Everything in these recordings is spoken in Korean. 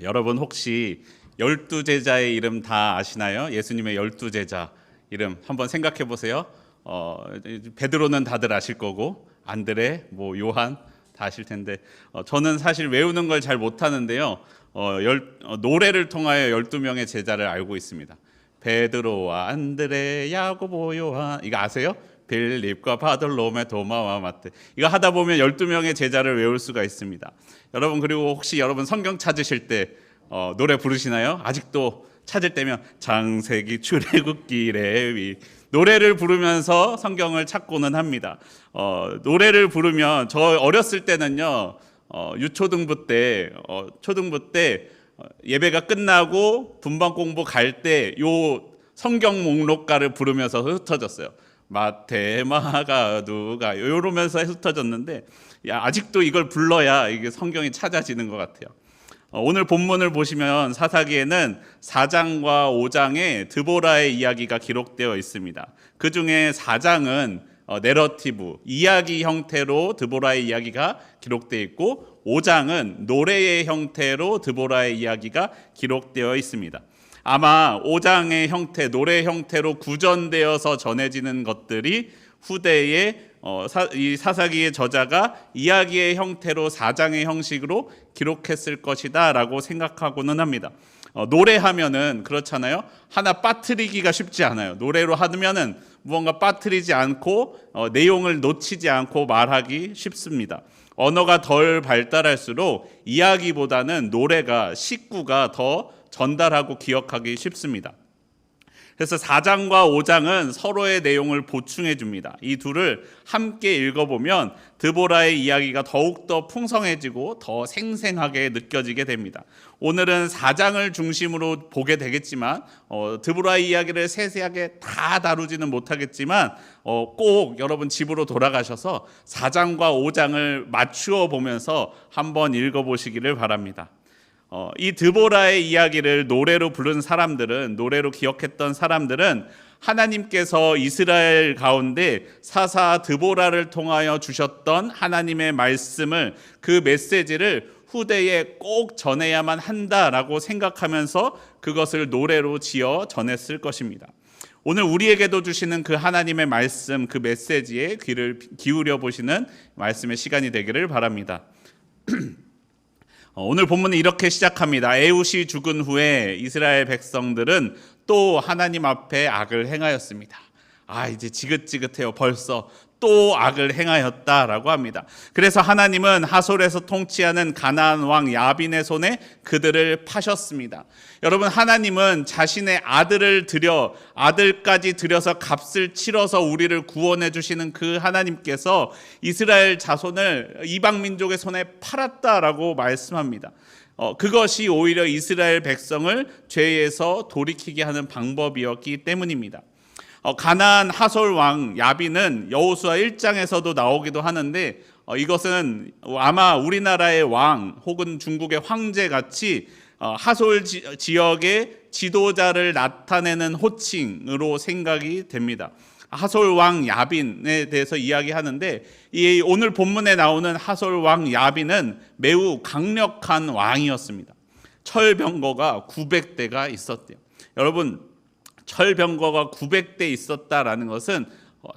여러분 혹시 12제자의 이름 다 아시나요? 예수님의 12제자 이름 한번 생각해 보세요. 베드로는 다들 아실 거고 안드레, 요한 다 아실 텐데 저는 사실 외우는 걸 잘 못하는데요. 노래를 통하여 12명의 제자를 알고 있습니다. 베드로와 안드레, 야고보, 요한, 이거 아세요? 빌립과 바돌로메, 도마와 마태. 이거 하다 보면 12명의 제자를 외울 수가 있습니다. 여러분, 그리고 혹시 여러분 성경 찾으실 때 노래 부르시나요? 아직도 찾을 때면 창세기 출애굽기 레위 노래를 부르면서 성경을 찾고는 합니다. 노래를 부르면 저 어렸을 때는요, 유초등부 때 초등부 때 예배가 끝나고 분반 공부 갈 때 요 성경 목록가를 부르면서 흩어졌어요. 마태, 마가, 누가 이러면서 흩어졌는데 아직도 이걸 불러야 이게 성경이 찾아지는 것 같아요. 오늘 본문을 보시면 사사기에는 4장과 5장에 드보라의 이야기가 기록되어 있습니다. 그 중에 4장은 내러티브, 이야기 형태로 드보라의 이야기가 기록되어 있고 5장은 노래의 형태로 드보라의 이야기가 기록되어 있습니다. 아마 5장의 형태, 노래 형태로 구전되어서 전해지는 것들이 후대에 이 사사기의 저자가 이야기의 형태로 4장의 형식으로 기록했을 것이다 라고 생각하고는 합니다. 노래하면은 그렇잖아요. 하나 빠뜨리기가 쉽지 않아요. 노래로 하면은 무언가 빠뜨리지 않고 내용을 놓치지 않고 말하기 쉽습니다. 언어가 덜 발달할수록 이야기보다는 노래가 식구가 더 전달하고 기억하기 쉽습니다. 그래서 4장과 5장은 서로의 내용을 보충해 줍니다. 이 둘을 함께 읽어보면 드보라의 이야기가 더욱더 풍성해지고 더 생생하게 느껴지게 됩니다. 오늘은 4장을 중심으로 보게 되겠지만 드보라의 이야기를 세세하게 다 다루지는 못하겠지만 꼭 여러분 집으로 돌아가셔서 4장과 5장을 맞추어 보면서 한번 읽어보시기를 바랍니다. 이 드보라의 이야기를 노래로 부른 사람들은, 노래로 기억했던 사람들은 하나님께서 이스라엘 가운데 사사 드보라를 통하여 주셨던 하나님의 말씀을, 그 메시지를 후대에 꼭 전해야만 한다라고 생각하면서 그것을 노래로 지어 전했을 것입니다. 오늘 우리에게도 주시는 그 하나님의 말씀, 그 메시지에 귀를 기울여 보시는 말씀의 시간이 되기를 바랍니다. 오늘 본문은 이렇게 시작합니다. 에훗이 죽은 후에 이스라엘 백성들은 또 하나님 앞에 악을 행하였습니다. 이제 지긋지긋해요. 벌써 또 악을 행하였다라고 합니다. 그래서 하나님은 하솔에서 통치하는 가나안 왕 야빈의 손에 그들을 파셨습니다. 여러분, 하나님은 자신의 아들까지 들여서 값을 치러서 우리를 구원해 주시는 그 하나님께서 이스라엘 자손을 이방 민족의 손에 팔았다라고 말씀합니다. 그것이 오히려 이스라엘 백성을 죄에서 돌이키게 하는 방법이었기 때문입니다. 가나안 하솔 왕 야빈은 여호수아 1장에서도 나오기도 하는데 이것은 아마 우리나라의 왕 혹은 중국의 황제 같이 하솔 지역의 지도자를 나타내는 호칭으로 생각이 됩니다. 하솔 왕 야빈에 대해서 이야기하는데 이 오늘 본문에 나오는 하솔 왕 야빈은 매우 강력한 왕이었습니다. 철병거가 900대가 있었대요. 여러분, 철병거가 900대 있었다라는 것은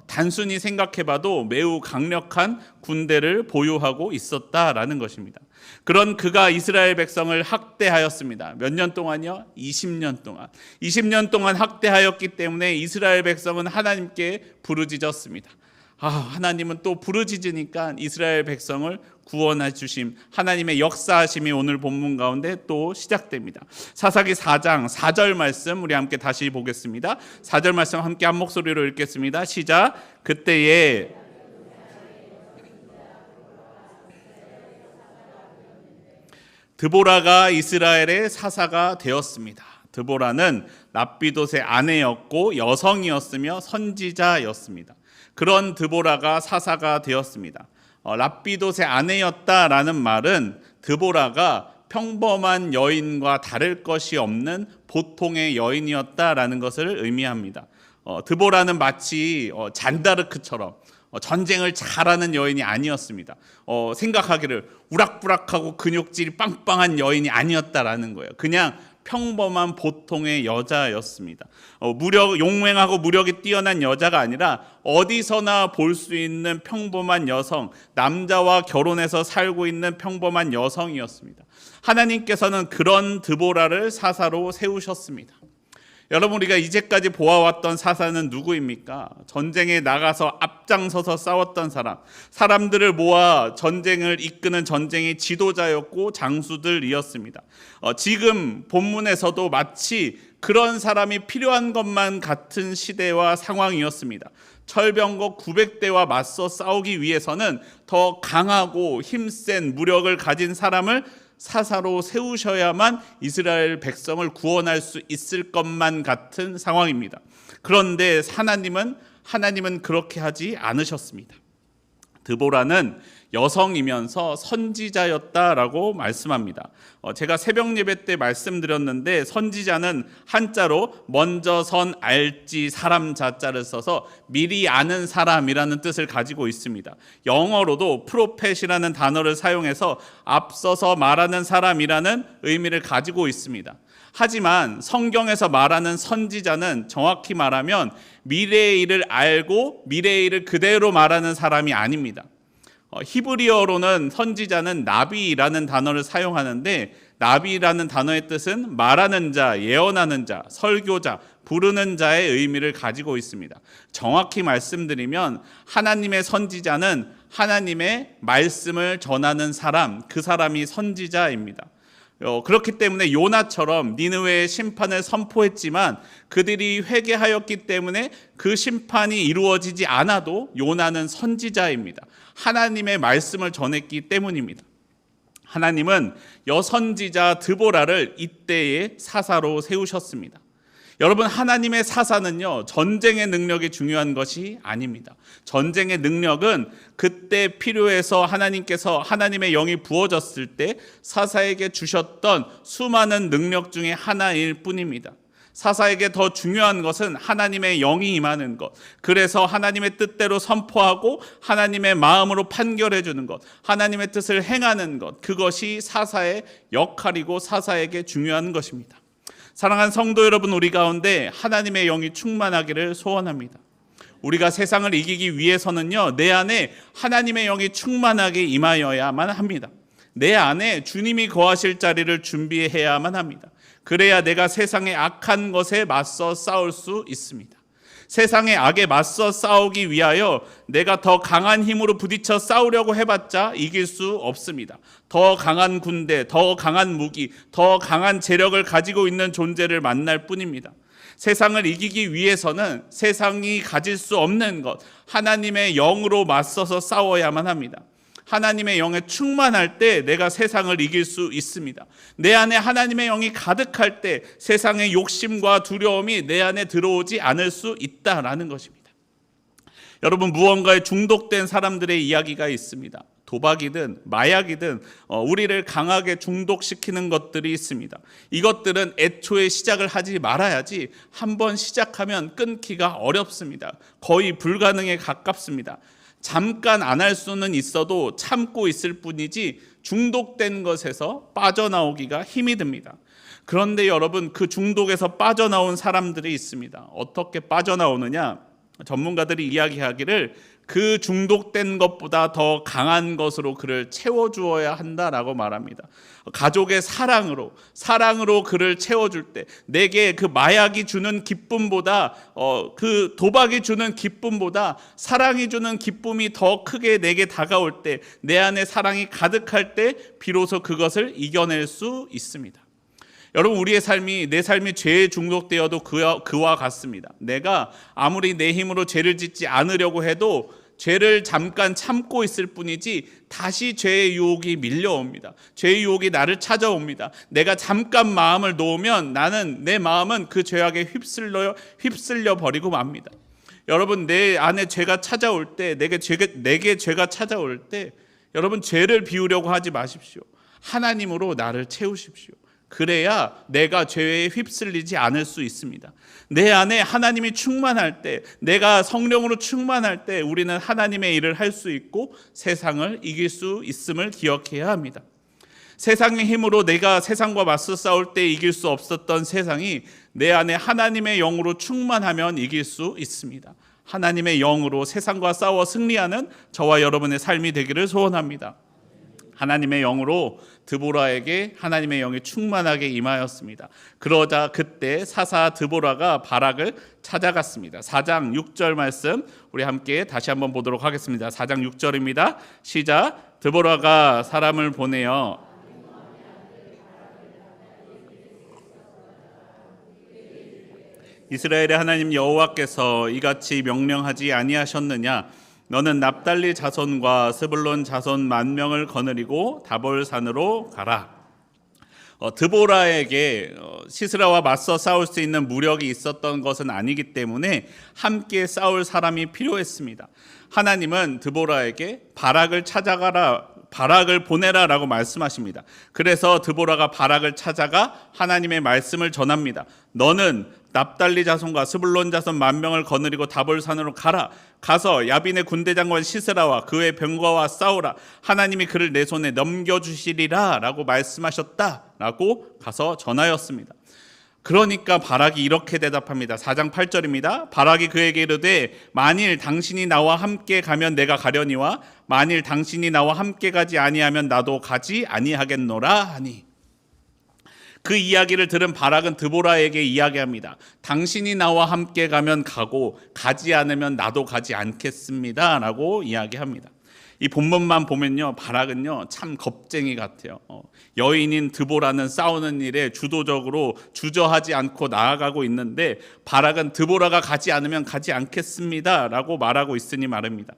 단순히 생각해봐도 매우 강력한 군대를 보유하고 있었다라는 것입니다. 그런 그가 이스라엘 백성을 학대하였습니다. 몇 년 동안요? 20년 동안. 20년 동안 학대하였기 때문에 이스라엘 백성은 하나님께 부르짖었습니다. 하나님은 또 부르짖으니까 이스라엘 백성을 구원해 주심, 하나님의 역사하심이 오늘 본문 가운데 또 시작됩니다. 사사기 4장 4절 말씀 우리 함께 다시 보겠습니다. 4절 말씀 함께 한 목소리로 읽겠습니다. 시작. 그때에 드보라가 이스라엘의 사사가 되었습니다. 드보라는 랍비돗의 아내였고 여성이었으며 선지자였습니다. 그런 드보라가 사사가 되었습니다. 랍비돗의 아내였다라는 말은 드보라가 평범한 여인과 다를 것이 없는 보통의 여인이었다라는 것을 의미합니다. 드보라는 마치 잔다르크처럼 전쟁을 잘하는 여인이 아니었습니다. 생각하기를 우락부락하고 근육질이 빵빵한 여인이 아니었다라는 거예요. 그냥 평범한 보통의 여자였습니다. 용맹하고 무력이 뛰어난 여자가 아니라 어디서나 볼 수 있는 평범한 여성, 남자와 결혼해서 살고 있는 평범한 여성이었습니다. 하나님께서는 그런 드보라를 사사로 세우셨습니다. 여러분, 우리가 이제까지 보아왔던 사사는 누구입니까? 전쟁에 나가서 앞장서서 싸웠던 사람들을 모아 전쟁을 이끄는 전쟁의 지도자였고 장수들이었습니다. 지금 본문에서도 마치 그런 사람이 필요한 것만 같은 시대와 상황이었습니다. 철병거 900대와 맞서 싸우기 위해서는 더 강하고 힘센 무력을 가진 사람을 사사로 세우셔야만 이스라엘 백성을 구원할 수 있을 것만 같은 상황입니다. 그런데 하나님은 그렇게 하지 않으셨습니다. 드보라는 여성이면서 선지자였다라고 말씀합니다. 제가 새벽 예배 때 말씀드렸는데 선지자는 한자로 먼저 선 알지 사람 자자를 써서 미리 아는 사람이라는 뜻을 가지고 있습니다. 영어로도 프로펫이라는 단어를 사용해서 앞서서 말하는 사람이라는 의미를 가지고 있습니다. 하지만 성경에서 말하는 선지자는 정확히 말하면 미래의 일을 알고 미래의 일을 그대로 말하는 사람이 아닙니다. 히브리어로는 선지자는 나비라는 단어를 사용하는데 나비라는 단어의 뜻은 말하는 자, 예언하는 자, 설교자, 부르는 자의 의미를 가지고 있습니다. 정확히 말씀드리면 하나님의 선지자는 하나님의 말씀을 전하는 사람, 그 사람이 선지자입니다. 그렇기 때문에 요나처럼 니느웨의 심판을 선포했지만 그들이 회개하였기 때문에 그 심판이 이루어지지 않아도 요나는 선지자입니다. 하나님의 말씀을 전했기 때문입니다. 하나님은 여선지자 드보라를 이때의 사사로 세우셨습니다. 여러분, 하나님의 사사는요, 전쟁의 능력이 중요한 것이 아닙니다. 전쟁의 능력은 그때 필요해서 하나님의 영이 부어졌을 때 사사에게 주셨던 수많은 능력 중에 하나일 뿐입니다. 사사에게 더 중요한 것은 하나님의 영이 임하는 것, 그래서 하나님의 뜻대로 선포하고 하나님의 마음으로 판결해 주는 것, 하나님의 뜻을 행하는 것, 그것이 사사의 역할이고 사사에게 중요한 것입니다. 사랑하는 성도 여러분, 우리 가운데 하나님의 영이 충만하기를 소원합니다. 우리가 세상을 이기기 위해서는요, 내 안에 하나님의 영이 충만하게 임하여야만 합니다. 내 안에 주님이 거하실 자리를 준비해야만 합니다. 그래야 내가 세상의 악한 것에 맞서 싸울 수 있습니다. 세상의 악에 맞서 싸우기 위하여 내가 더 강한 힘으로 부딪혀 싸우려고 해봤자 이길 수 없습니다. 더 강한 군대, 더 강한 무기, 더 강한 재력을 가지고 있는 존재를 만날 뿐입니다. 세상을 이기기 위해서는 세상이 가질 수 없는 것, 하나님의 영으로 맞서서 싸워야만 합니다. 하나님의 영에 충만할 때 내가 세상을 이길 수 있습니다. 내 안에 하나님의 영이 가득할 때 세상의 욕심과 두려움이 내 안에 들어오지 않을 수 있다라는 것입니다. 여러분, 무언가에 중독된 사람들의 이야기가 있습니다. 도박이든 마약이든 우리를 강하게 중독시키는 것들이 있습니다. 이것들은 애초에 시작을 하지 말아야지 한번 시작하면 끊기가 어렵습니다. 거의 불가능에 가깝습니다. 잠깐 안 할 수는 있어도 참고 있을 뿐이지 중독된 것에서 빠져나오기가 힘이 듭니다. 그런데 여러분, 그 중독에서 빠져나온 사람들이 있습니다. 어떻게 빠져나오느냐? 전문가들이 이야기하기를 그 중독된 것보다 더 강한 것으로 그를 채워주어야 한다라고 말합니다. 가족의 사랑으로 그를 채워줄 때, 내게 그 마약이 주는 기쁨보다 그 도박이 주는 기쁨보다 사랑이 주는 기쁨이 더 크게 내게 다가올 때, 내 안에 사랑이 가득할 때 비로소 그것을 이겨낼 수 있습니다. 여러분, 내 삶이 죄에 중독되어도 그와 같습니다. 내가 아무리 내 힘으로 죄를 짓지 않으려고 해도 죄를 잠깐 참고 있을 뿐이지 다시 죄의 유혹이 밀려옵니다. 죄의 유혹이 나를 찾아옵니다. 내가 잠깐 마음을 놓으면 내 마음은 그 죄악에 휩쓸려 버리고 맙니다. 여러분, 내 안에 죄가 찾아올 때, 내게 죄가 찾아올 때, 여러분, 죄를 비우려고 하지 마십시오. 하나님으로 나를 채우십시오. 그래야 내가 죄에 휩쓸리지 않을 수 있습니다. 내 안에 하나님이 충만할 때, 내가 성령으로 충만할 때 우리는 하나님의 일을 할 수 있고 세상을 이길 수 있음을 기억해야 합니다. 세상의 힘으로 내가 세상과 맞서 싸울 때 이길 수 없었던 세상이 내 안에 하나님의 영으로 충만하면 이길 수 있습니다. 하나님의 영으로 세상과 싸워 승리하는 저와 여러분의 삶이 되기를 소원합니다. 하나님의 영으로 드보라에게 하나님의 영이 충만하게 임하였습니다. 그러자 그때 사사 드보라가 바락을 찾아갔습니다. 4장 6절 말씀 우리 함께 다시 한번 보도록 하겠습니다. 4장 6절입니다. 시작. 드보라가 사람을 보내어 이스라엘의 하나님 여호와께서 이같이 명령하지 아니하셨느냐? 너는 납달리 자손과 스불론 자손 10,000명을 거느리고 다볼산으로 가라. 드보라에게 시스라와 맞서 싸울 수 있는 무력이 있었던 것은 아니기 때문에 함께 싸울 사람이 필요했습니다. 하나님은 드보라에게 바락을 찾아가라, 바락을 보내라라고 말씀하십니다. 그래서 드보라가 바락을 찾아가 하나님의 말씀을 전합니다. 너는 납달리 자손과 스불론 자손 10,000명을 거느리고 다볼산으로 가라. 가서 야빈의 군대 장관 시스라와 그의 병거와 싸우라. 하나님이 그를 내 손에 넘겨주시리라 라고 말씀하셨다라고 가서 전하였습니다. 그러니까 바락이 이렇게 대답합니다. 4장 8절입니다. 바락이 그에게 이르되 만일 당신이 나와 함께 가면 내가 가려니와 만일 당신이 나와 함께 가지 아니하면 나도 가지 아니하겠노라 하니. 그 이야기를 들은 바락은 드보라에게 이야기합니다. 당신이 나와 함께 가면 가고 가지 않으면 나도 가지 않겠습니다 라고 이야기합니다. 이 본문만 보면요, 바락은요 참 겁쟁이 같아요. 여인인 드보라는 싸우는 일에 주도적으로 주저하지 않고 나아가고 있는데 바락은 드보라가 가지 않으면 가지 않겠습니다 라고 말하고 있으니 말입니다.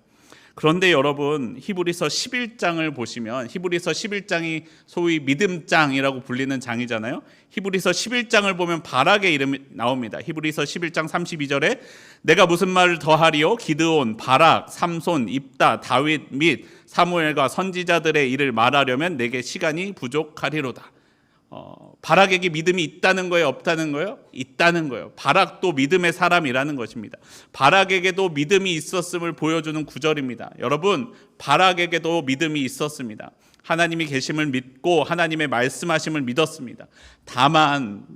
그런데 여러분, 히브리서 11장을 보시면, 히브리서 11장이 소위 믿음장이라고 불리는 장이잖아요. 히브리서 11장을 보면 바락의 이름이 나옵니다. 히브리서 11장 32절에 내가 무슨 말을 더하리요? 기드온, 바락, 삼손, 입다, 다윗 및 사무엘과 선지자들의 일을 말하려면 내게 시간이 부족하리로다. 바락에게 믿음이 있다는 거예요? 없다는 거예요? 있다는 거예요. 바락도 믿음의 사람이라는 것입니다. 바락에게도 믿음이 있었음을 보여주는 구절입니다. 여러분, 바락에게도 믿음이 있었습니다. 하나님이 계심을 믿고 하나님의 말씀하심을 믿었습니다. 다만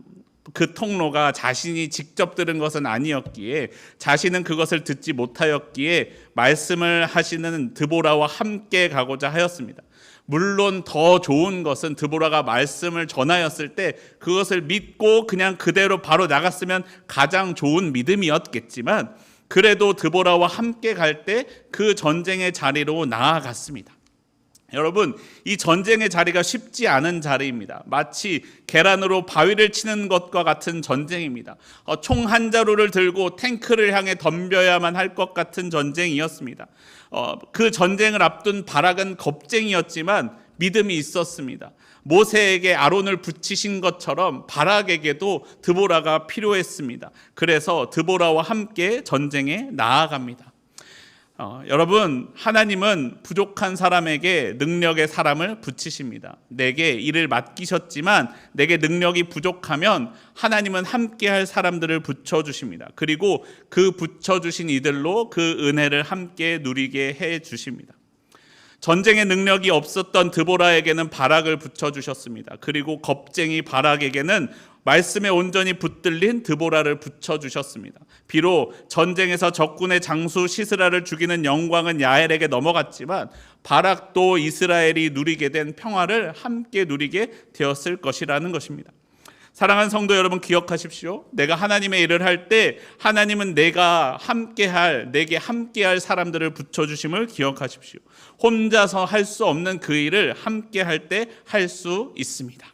그 통로가 자신이 직접 들은 것은 아니었기에, 자신은 그것을 듣지 못하였기에 말씀을 하시는 드보라와 함께 가고자 하였습니다. 물론 더 좋은 것은 드보라가 말씀을 전하였을 때 그것을 믿고 그냥 그대로 바로 나갔으면 가장 좋은 믿음이었겠지만, 그래도 드보라와 함께 갈 때 그 전쟁의 자리로 나아갔습니다. 여러분, 이 전쟁의 자리가 쉽지 않은 자리입니다. 마치 계란으로 바위를 치는 것과 같은 전쟁입니다. 총 한 자루를 들고 탱크를 향해 덤벼야만 할 것 같은 전쟁이었습니다. 그 전쟁을 앞둔 바락은 겁쟁이였지만 믿음이 있었습니다. 모세에게 아론을 붙이신 것처럼 바락에게도 드보라가 필요했습니다. 그래서 드보라와 함께 전쟁에 나아갑니다. 여러분, 하나님은 부족한 사람에게 능력의 사람을 붙이십니다. 내게 일을 맡기셨지만 내게 능력이 부족하면 하나님은 함께할 사람들을 붙여주십니다. 그리고 그 붙여주신 이들로 그 은혜를 함께 누리게 해주십니다. 전쟁의 능력이 없었던 드보라에게는 바락을 붙여주셨습니다. 그리고 겁쟁이 바락에게는 말씀에 온전히 붙들린 드보라를 붙여주셨습니다. 비록 전쟁에서 적군의 장수 시스라를 죽이는 영광은 야엘에게 넘어갔지만 바락도 이스라엘이 누리게 된 평화를 함께 누리게 되었을 것이라는 것입니다. 사랑하는 성도 여러분, 기억하십시오. 내가 하나님의 일을 할 때 하나님은 내게 함께할 사람들을 붙여주심을 기억하십시오. 혼자서 할 수 없는 그 일을 함께 할 때 할 수 있습니다.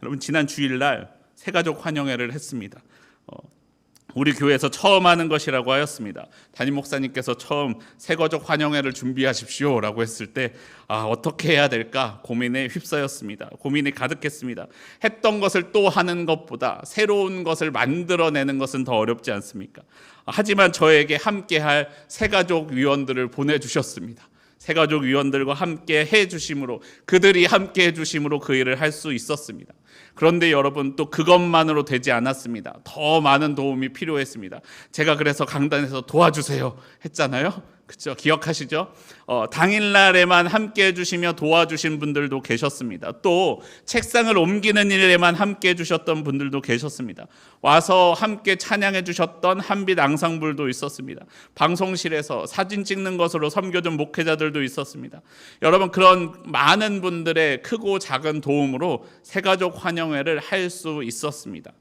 여러분, 지난 주일날 새가족 환영회를 했습니다. 우리 교회에서 처음 하는 것이라고 하였습니다. 담임 목사님께서 처음 새가족 환영회를 준비하십시오 라고 했을 때 어떻게 해야 될까 고민에 휩싸였습니다. 고민이 가득했습니다. 했던 것을 또 하는 것보다 새로운 것을 만들어내는 것은 더 어렵지 않습니까? 하지만 저에게 함께할 새가족 위원들을 보내주셨습니다. 새가족 위원들과 함께 해주심으로, 그들이 함께 해주심으로 그 일을 할 수 있었습니다. 그런데 여러분, 또 그것만으로 되지 않았습니다. 더 많은 도움이 필요했습니다. 제가 그래서 강단에서 도와주세요 했잖아요. 그렇죠? 기억하시죠? 당일날에만 함께 해주시며 도와주신 분들도 계셨습니다. 또 책상을 옮기는 일에만 함께 해주셨던 분들도 계셨습니다. 와서 함께 찬양해 주셨던 한빛 앙상블도 있었습니다. 방송실에서 사진 찍는 것으로 섬겨준 목회자들도 있었습니다. 여러분, 그런 많은 분들의 크고 작은 도움으로 새가족 환영회를 할 수 있었습니다.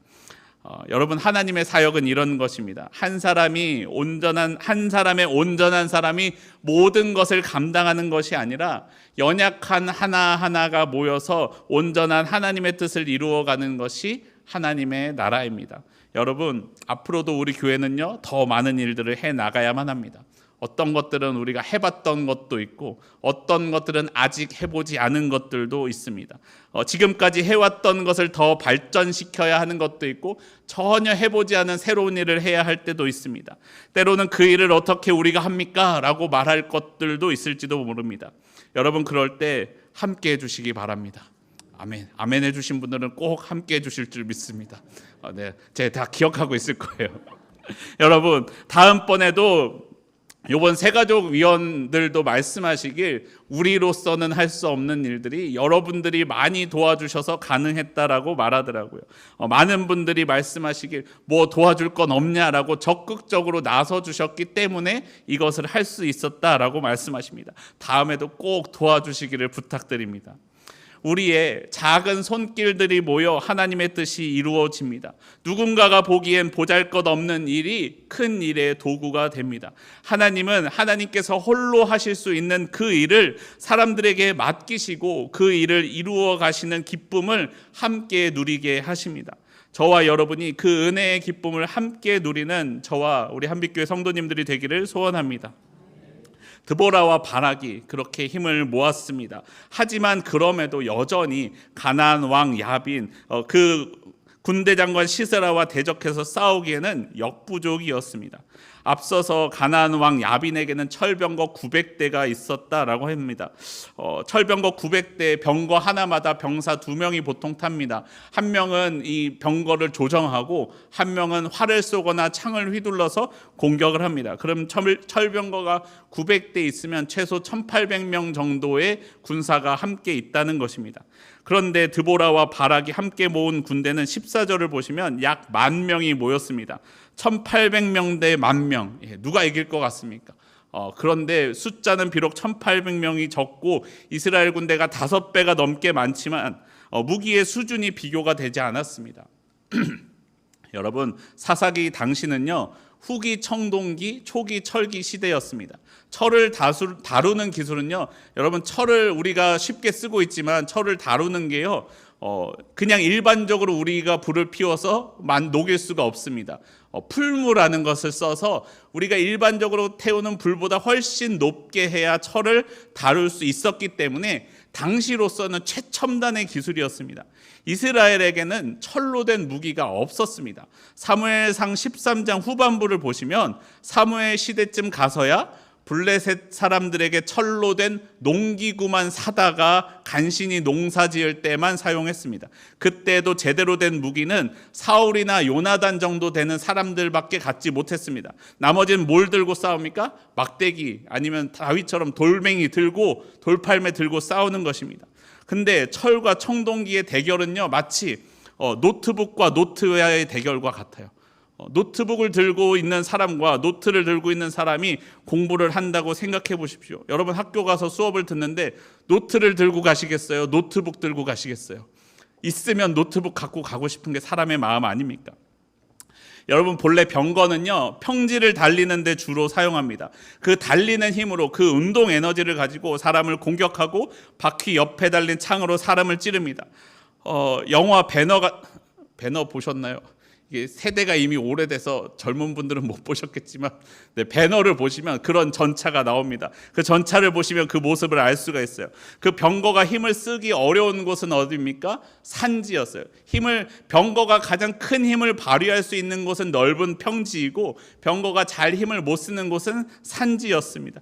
여러분, 하나님의 사역은 이런 것입니다. 한 사람의 온전한 사람이 모든 것을 감당하는 것이 아니라 연약한 하나하나가 모여서 온전한 하나님의 뜻을 이루어가는 것이 하나님의 나라입니다. 여러분, 앞으로도 우리 교회는요, 더 많은 일들을 해 나가야만 합니다. 어떤 것들은 우리가 해봤던 것도 있고 어떤 것들은 아직 해보지 않은 것들도 있습니다. 지금까지 해왔던 것을 더 발전시켜야 하는 것도 있고 전혀 해보지 않은 새로운 일을 해야 할 때도 있습니다. 때로는 그 일을 어떻게 우리가 합니까? 라고 말할 것들도 있을지도 모릅니다. 여러분, 그럴 때 함께 해주시기 바랍니다. 아멘. 아멘 해주신 분들은 꼭 함께 해주실 줄 믿습니다. 네, 제가 다 기억하고 있을 거예요. 여러분, 다음번에도 이번 새가족 위원들도 말씀하시길 우리로서는 할 수 없는 일들이 여러분들이 많이 도와주셔서 가능했다라고 말하더라고요. 많은 분들이 말씀하시길 뭐 도와줄 건 없냐라고 적극적으로 나서 주셨기 때문에 이것을 할 수 있었다라고 말씀하십니다. 다음에도 꼭 도와주시기를 부탁드립니다. 우리의 작은 손길들이 모여 하나님의 뜻이 이루어집니다. 누군가가 보기엔 보잘것없는 일이 큰 일의 도구가 됩니다. 하나님은 하나님께서 홀로 하실 수 있는 그 일을 사람들에게 맡기시고 그 일을 이루어 가시는 기쁨을 함께 누리게 하십니다. 저와 여러분이 그 은혜의 기쁨을 함께 누리는 저와 우리 한빛교회 성도님들이 되기를 소원합니다. 드보라와 바락이 그렇게 힘을 모았습니다. 하지만 그럼에도 여전히 가나안 왕 야빈, 그 군대 장관 시스라와 대적해서 싸우기에는 역부족이었습니다. 앞서서 가나안 왕 야빈에게는 철병거 900대가 있었다라고 합니다. 철병거 900대 병거 하나마다 병사 2명이 보통 탑니다. 한 명은 이 병거를 조정하고 한 명은 활을 쏘거나 창을 휘둘러서 공격을 합니다. 그럼 철병거가 900대 있으면 최소 1800명 정도의 군사가 함께 있다는 것입니다. 그런데 드보라와 바락이 함께 모은 군대는 14절을 보시면 약 10,000명이 모였습니다. 1800명 대 10,000명, 누가 이길 것 같습니까? 그런데 숫자는 비록 1800명이 적고 이스라엘 군대가 5배가 넘게 많지만 무기의 수준이 비교가 되지 않았습니다. 여러분, 사사기 당시는요, 후기 청동기, 초기 철기 시대였습니다. 철을 다루는 기술은요, 여러분, 철을 우리가 쉽게 쓰고 있지만 철을 다루는 게요, 그냥 일반적으로 우리가 불을 피워서 녹일 수가 없습니다. 풀무라는 것을 써서 우리가 일반적으로 태우는 불보다 훨씬 높게 해야 철을 다룰 수 있었기 때문에 당시로서는 최첨단의 기술이었습니다. 이스라엘에게는 철로 된 무기가 없었습니다. 사무엘상 13장 후반부를 보시면 사무엘 시대쯤 가서야 블레셋 사람들에게 철로 된 농기구만 사다가 간신히 농사 지을 때만 사용했습니다. 그때도 제대로 된 무기는 사울이나 요나단 정도 되는 사람들밖에 갖지 못했습니다. 나머지는 뭘 들고 싸웁니까? 막대기, 아니면 다윗처럼 돌멩이 들고 돌팔매 들고 싸우는 것입니다. 근데 철과 청동기의 대결은요, 마치 노트북과 노트와의 대결과 같아요. 노트북을 들고 있는 사람과 노트를 들고 있는 사람이 공부를 한다고 생각해 보십시오. 여러분, 학교 가서 수업을 듣는데 노트를 들고 가시겠어요? 노트북 들고 가시겠어요? 있으면 노트북 갖고 가고 싶은 게 사람의 마음 아닙니까? 여러분, 본래 병거는요, 평지를 달리는 데 주로 사용합니다. 그 달리는 힘으로, 그 운동 에너지를 가지고 사람을 공격하고 바퀴 옆에 달린 창으로 사람을 찌릅니다. 영화 배너 보셨나요? 이게 세대가 이미 오래돼서 젊은 분들은 못 보셨겠지만 배너를 보시면 그런 전차가 나옵니다. 그 전차를 보시면 그 모습을 알 수가 있어요. 그 병거가 힘을 쓰기 어려운 곳은 어디입니까? 산지였어요. 병거가 가장 큰 힘을 발휘할 수 있는 곳은 넓은 평지이고 병거가 잘 힘을 못 쓰는 곳은 산지였습니다.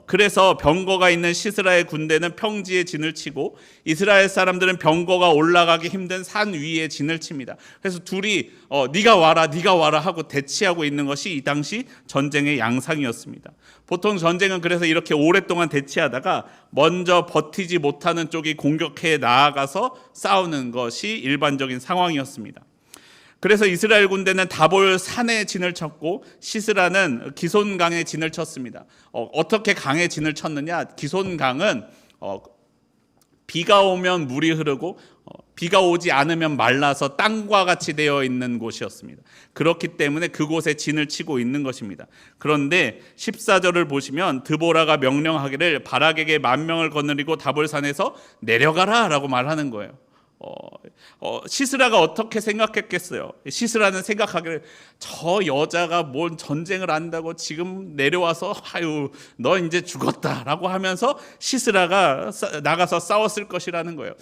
그래서 병거가 있는 시스라의 군대는 평지에 진을 치고 이스라엘 사람들은 병거가 올라가기 힘든 산 위에 진을 칩니다. 그래서 둘이 네가 와라 하고 대치하고 있는 것이 이 당시 전쟁의 양상이었습니다. 보통 전쟁은 그래서 이렇게 오랫동안 대치하다가 먼저 버티지 못하는 쪽이 공격해 나아가서 싸우는 것이 일반적인 상황이었습니다. 그래서 이스라엘 군대는 다볼 산에 진을 쳤고 시스라는 기손강에 진을 쳤습니다. 어떻게 강에 진을 쳤느냐? 기손강은 비가 오면 물이 흐르고 비가 오지 않으면 말라서 땅과 같이 되어 있는 곳이었습니다. 그렇기 때문에 그곳에 진을 치고 있는 것입니다. 그런데 14절을 보시면 드보라가 명령하기를 바락에게 10,000명을 거느리고 다볼산에서 내려가라 라고 말하는 거예요. 시스라가 어떻게 생각했겠어요? 시스라는 생각하기를 저 여자가 뭔 전쟁을 한다고 지금 내려와서 아유 너 이제 죽었다라고 하면서 시스라가 나가서 싸웠을 것이라는 거예요.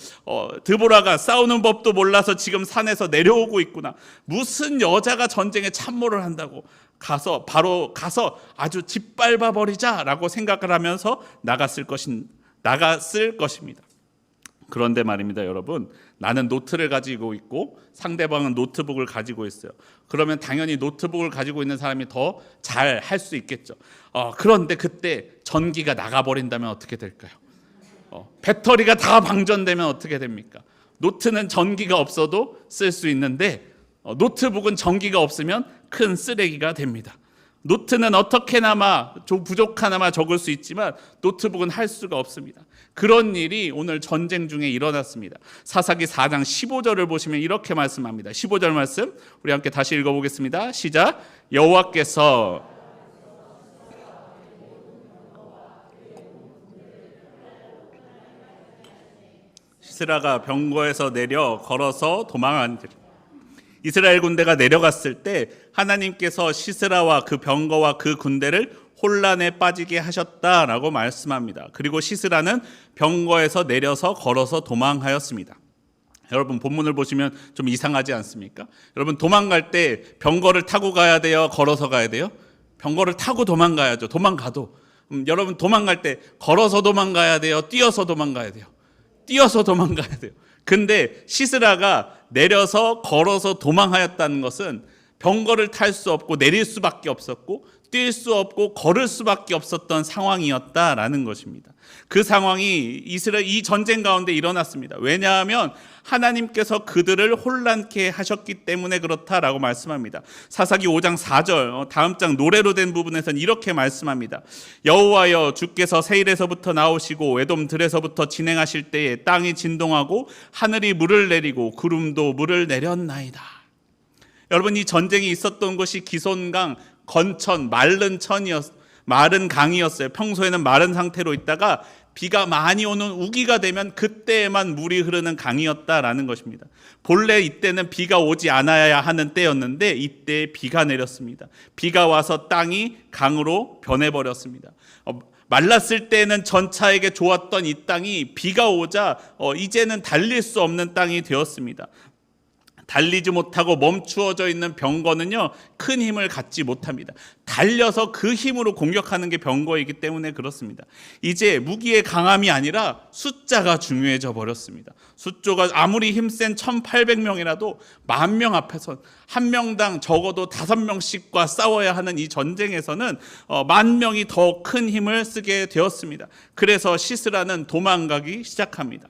드보라가 싸우는 법도 몰라서 지금 산에서 내려오고 있구나. 무슨 여자가 전쟁에 참모를 한다고 가서 아주 짓밟아 버리자라고 생각을 하면서 나갔을 것입니다. 그런데 말입니다, 여러분. 나는 노트를 가지고 있고 상대방은 노트북을 가지고 있어요. 그러면 당연히 노트북을 가지고 있는 사람이 더 잘 할 수 있겠죠. 그런데 그때 전기가 나가버린다면 어떻게 될까요? 배터리가 다 방전되면 어떻게 됩니까? 노트는 전기가 없어도 쓸 수 있는데 노트북은 전기가 없으면 큰 쓰레기가 됩니다. 노트는 어떻게나마 부족하나마 적을 수 있지만 노트북은 할 수가 없습니다. 그런 일이 오늘 전쟁 중에 일어났습니다. 사사기 4장 15절을 보시면 이렇게 말씀합니다. 15절 말씀 우리 함께 다시 읽어보겠습니다. 시작. 여호와께서 시스라가 병거에서 내려 걸어서 도망하니라. 이스라엘 군대가 내려갔을 때 하나님께서 시스라와 그 병거와 그 군대를 혼란에 빠지게 하셨다라고 말씀합니다. 그리고 시스라는 병거에서 내려서 걸어서 도망하였습니다. 여러분 본문을 보시면 좀 이상하지 않습니까? 여러분 도망갈 때 병거를 타고 가야 돼요? 걸어서 가야 돼요? 병거를 타고 도망가야죠. 도망가도. 여러분 도망갈 때 걸어서 도망가야 돼요? 뛰어서 도망가야 돼요? 뛰어서 도망가야 돼요. 근데 시스라가 내려서 걸어서 도망하였다는 것은 병거를 탈 수 없고 내릴 수밖에 없었고 뛸 수 없고 걸을 수밖에 없었던 상황이었다라는 것입니다. 그 상황이 이 전쟁 가운데 일어났습니다. 왜냐하면 하나님께서 그들을 혼란케 하셨기 때문에 그렇다라고 말씀합니다. 사사기 5장 4절 다음 장 노래로 된 부분에서는 이렇게 말씀합니다. 여호와여 주께서 세일에서부터 나오시고 에돔 들에서부터 진행하실 때에 땅이 진동하고 하늘이 물을 내리고 구름도 물을 내렸나이다. 여러분 이 전쟁이 있었던 곳이 기손강 건천 마른 강이었어요. 평소에는 마른 상태로 있다가 비가 많이 오는 우기가 되면 그때에만 물이 흐르는 강이었다라는 것입니다. 본래 이때는 비가 오지 않아야 하는 때였는데 이때 비가 내렸습니다. 비가 와서 땅이 강으로 변해버렸습니다. 말랐을 때는 전차에게 좋았던 이 땅이 비가 오자 이제는 달릴 수 없는 땅이 되었습니다. 달리지 못하고 멈추어져 있는 병거는요 큰 힘을 갖지 못합니다. 달려서 그 힘으로 공격하는 게 병거이기 때문에 그렇습니다. 이제 무기의 강함이 아니라 숫자가 중요해져 버렸습니다. 숫자가 아무리 힘센 1,800명이라도 10,000명 앞에서 한 명당 적어도 5명씩과 싸워야 하는 이 전쟁에서는 10,000명이 더 큰 힘을 쓰게 되었습니다. 그래서 시스라는 도망가기 시작합니다.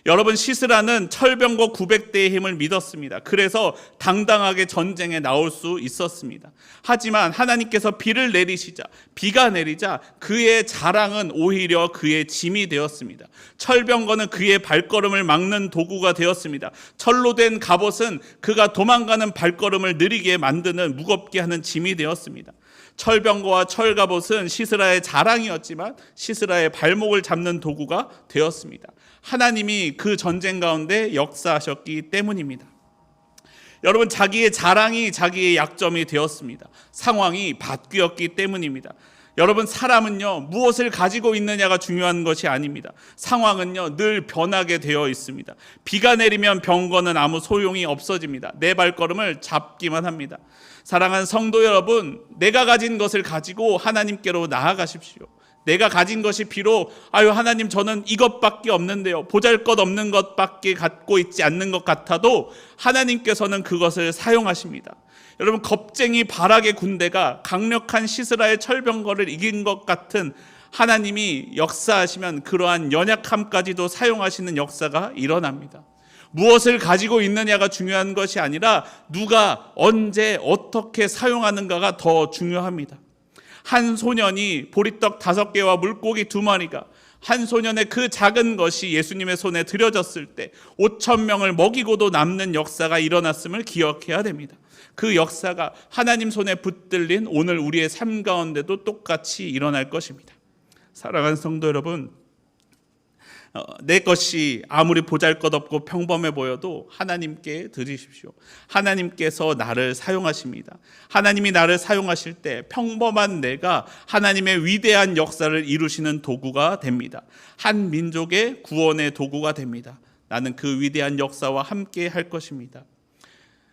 여러분 시스라는 철병거 900대의 힘을 믿었습니다. 그래서 당당하게 전쟁에 나올 수 있었습니다. 하지만 하나님께서 비가 내리자 그의 자랑은 오히려 그의 짐이 되었습니다. 철병거는 그의 발걸음을 막는 도구가 되었습니다. 철로 된 갑옷은 그가 도망가는 발걸음을 느리게 만드는 무겁게 하는 짐이 되었습니다. 철병거와 철갑옷은 시스라의 자랑이었지만 시스라의 발목을 잡는 도구가 되었습니다. 하나님이 그 전쟁 가운데 역사하셨기 때문입니다. 여러분, 자기의 자랑이 자기의 약점이 되었습니다. 상황이 바뀌었기 때문입니다. 여러분, 사람은요, 무엇을 가지고 있느냐가 중요한 것이 아닙니다. 상황은요, 늘 변하게 되어 있습니다. 비가 내리면 병거는 아무 소용이 없어집니다. 내 발걸음을 잡기만 합니다. 사랑하는 성도 여러분, 내가 가진 것을 가지고 하나님께로 나아가십시오. 내가 가진 것이 비록 하나님 저는 이것밖에 없는데요, 보잘것없는 것밖에 갖고 있지 않는 것 같아도 하나님께서는 그것을 사용하십니다. 여러분, 겁쟁이 바락의 군대가 강력한 시스라의 철병거를 이긴 것 같은 하나님이 역사하시면 그러한 연약함까지도 사용하시는 역사가 일어납니다. 무엇을 가지고 있느냐가 중요한 것이 아니라 누가 언제 어떻게 사용하는가가 더 중요합니다. 한 소년이 보리떡 5개와 물고기 2마리가, 한 소년의 그 작은 것이 예수님의 손에 들여졌을 때 5,000명을 먹이고도 남는 역사가 일어났음을 기억해야 됩니다. 그 역사가 하나님 손에 붙들린 오늘 우리의 삶 가운데도 똑같이 일어날 것입니다. 사랑하는 성도 여러분, 내 것이 아무리 보잘것없고 평범해 보여도 하나님께 드리십시오. 하나님께서 나를 사용하십니다. 하나님이 나를 사용하실 때 평범한 내가 하나님의 위대한 역사를 이루시는 도구가 됩니다. 한 민족의 구원의 도구가 됩니다. 나는 그 위대한 역사와 함께 할 것입니다.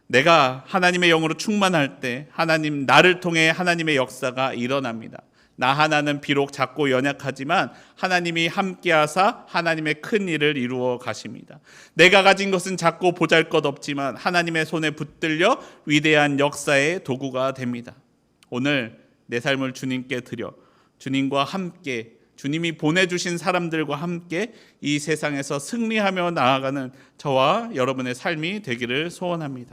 내가 하나님의 영으로 충만할 때 하나님, 나를 통해 하나님의 역사가 일어납니다. 나 하나는 비록 작고 연약하지만 하나님이 함께하사 하나님의 큰 일을 이루어 가십니다. 내가 가진 것은 작고 보잘것없지만 하나님의 손에 붙들려 위대한 역사의 도구가 됩니다. 오늘 내 삶을 주님께 드려 주님과 함께, 주님이 보내주신 사람들과 함께 이 세상에서 승리하며 나아가는 저와 여러분의 삶이 되기를 소원합니다.